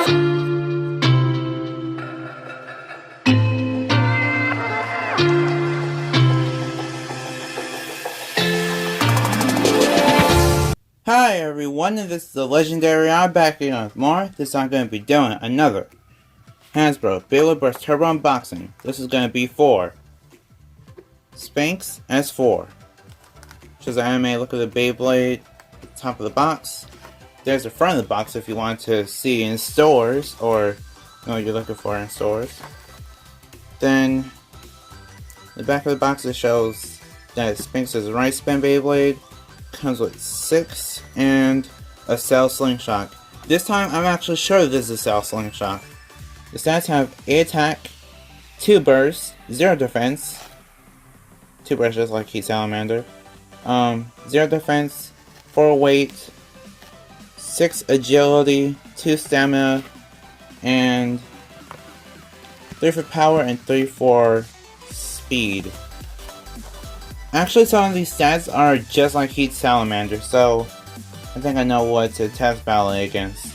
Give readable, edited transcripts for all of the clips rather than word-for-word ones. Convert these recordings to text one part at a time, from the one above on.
Hi everyone, and this is the Legendary. I'm back again with more. This time I'm going to be doing another Hasbro Beyblade vs. Turbo unboxing. This is going to be for Sphinx S4. Which is an anime look at the Beyblade top of the box. There's the front of the box if you want to see in stores, or know what you're looking for in stores. Then the back of the box it shows that Sphinx is a right spin Beyblade. Comes with 6 and a cell slingshot. This time I'm actually sure this is a cell slingshot. The stats have 8 attack, 2 burst, 0 defense. 2 burst just like Heat Salamander. 0 defense, 4 weight, 6 agility, 2 stamina, and 3 for power and 3 for speed. Actually, some of these stats are just like Heat Salamander, so I think I know what to test battle it against.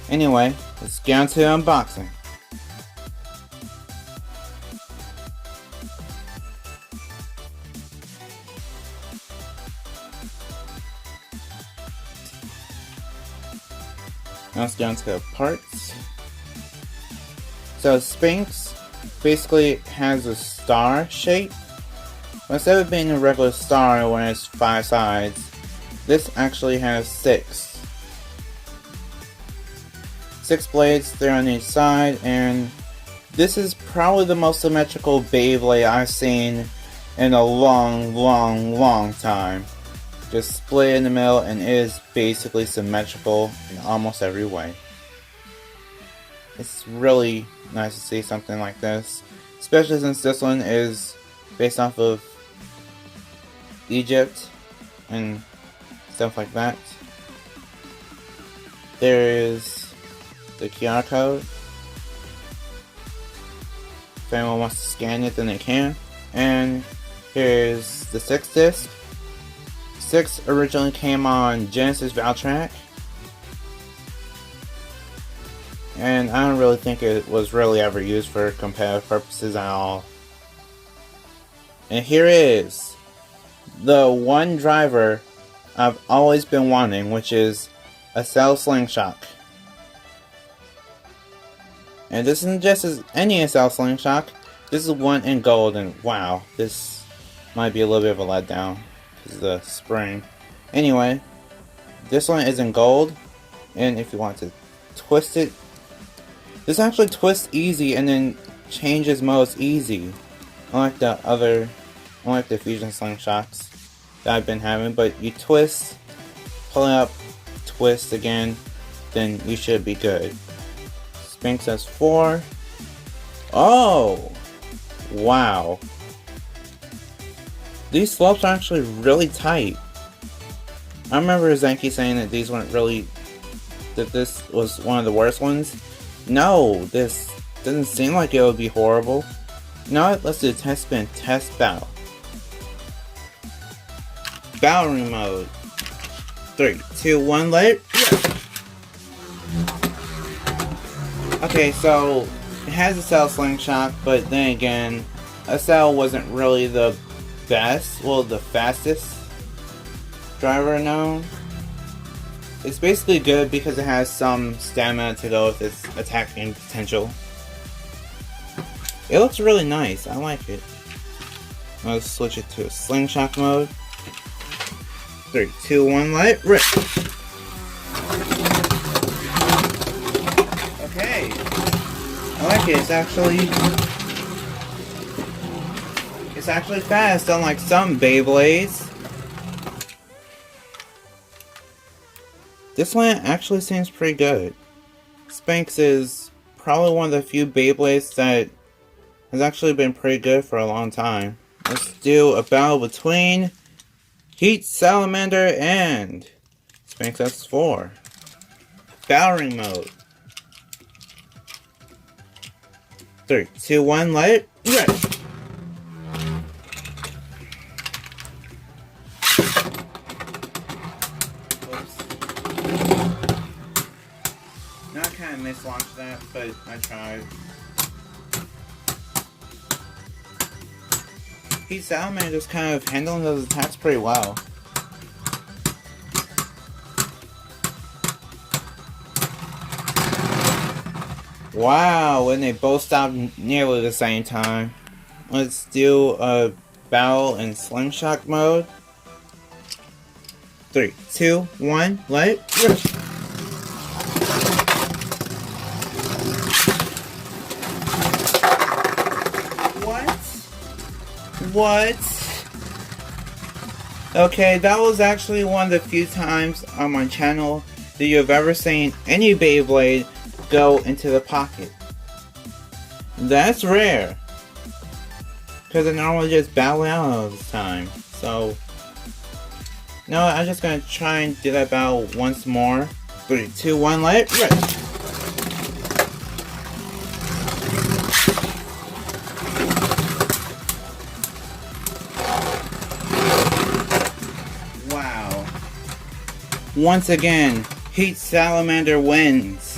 Anyway, let's get on to the unboxing. Now let's get on to the parts. So Sphinx basically has a star shape. Instead of being a regular star when it's 5 sides, this actually has 6. 6 blades, 3 on each side, and this is probably the most symmetrical Beyblade I've seen in a long time. Just split in the middle and it is basically symmetrical in almost every way. It's really nice to see something like this, especially since this one is based off of Egypt and stuff like that. There is the QR code. If anyone wants to scan it, then they can. And here's the 6 disc. 6 originally came on Genesis Valtrack, and I don't really think it was really ever used for competitive purposes at all. And here it is. The one driver I've always been wanting, which is a cell slingshot. And this isn't just any cell slingshot. This is one in gold, and wow, this might be a little bit of a letdown because of the spring. Anyway, this one is in gold, and if you want to twist it, this actually twists easy and then changes modes easy. Unlike the fusion slingshots that I've been having, but you twist, pull it up, twist again, then you should be good. Sphinx has 4. Oh! Wow. These slopes are actually really tight. I remember Zenki saying that these weren't really, that this was one of the worst ones. No, this doesn't seem like it would be horrible. You know what? Let's do a test spin, test battle. Battling mode. 3, 2, 1, let it rip. Okay, so it has a cell slingshot, but then again, a cell wasn't really the best, well, the fastest driver known. It's basically good because it has some stamina to go with its attacking potential. It looks really nice, I like it. Let's switch it to a slingshot mode. 3, 2, 1, let it rip. Okay. I like it. It's actually fast, unlike some Beyblades. This one actually seems pretty good. Sphinx is probably one of the few Beyblades that has actually been pretty good for a long time. Let's do a battle between Heat Salamander and Sphinx S4. Battering mode. 3, 2, 1, let it rip. Now I kind of mislaunched that, but I tried. Heat Salamander's kind of handling those attacks pretty well. Wow, and they both stopped nearly the same time. Let's do a battle in slingshot mode. 3, 2, 1, let it rip. What? Okay, that was actually one of the few times on my channel that you have ever seen any Beyblade go into the pocket. That's rare. Because I normally just battle out all the time. So, no, I'm just gonna try and do that battle once more. 3, 2, 1, let it rip. Wow. Once again, Heat Salamander wins.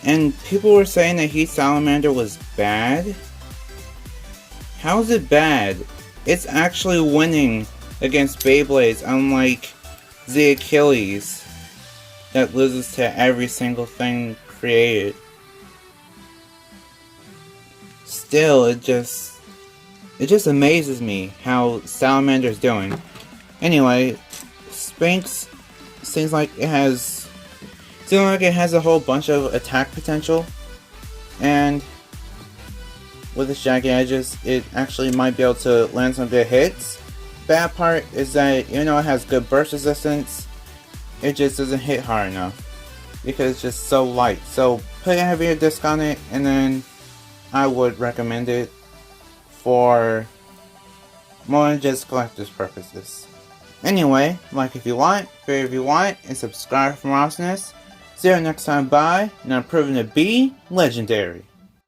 And people were saying that Heat Salamander was bad. How is it bad? It's actually winning against Beyblades, unlike the Achilles that loses to every single thing created. Still, it just amazes me how Salamander's doing. Anyway, Sphinx seems like it has a whole bunch of attack potential, and with its jagged edges, it actually might be able to land some good hits. Bad part is that even though it has good burst resistance, it just doesn't hit hard enough because it's just so light. So put a heavier disc on it, and then I would recommend it for more than just collector's purposes. Anyway, like if you want, favorite if you want, and subscribe for more awesomeness. See you next time, bye, and I'm proving to be legendary.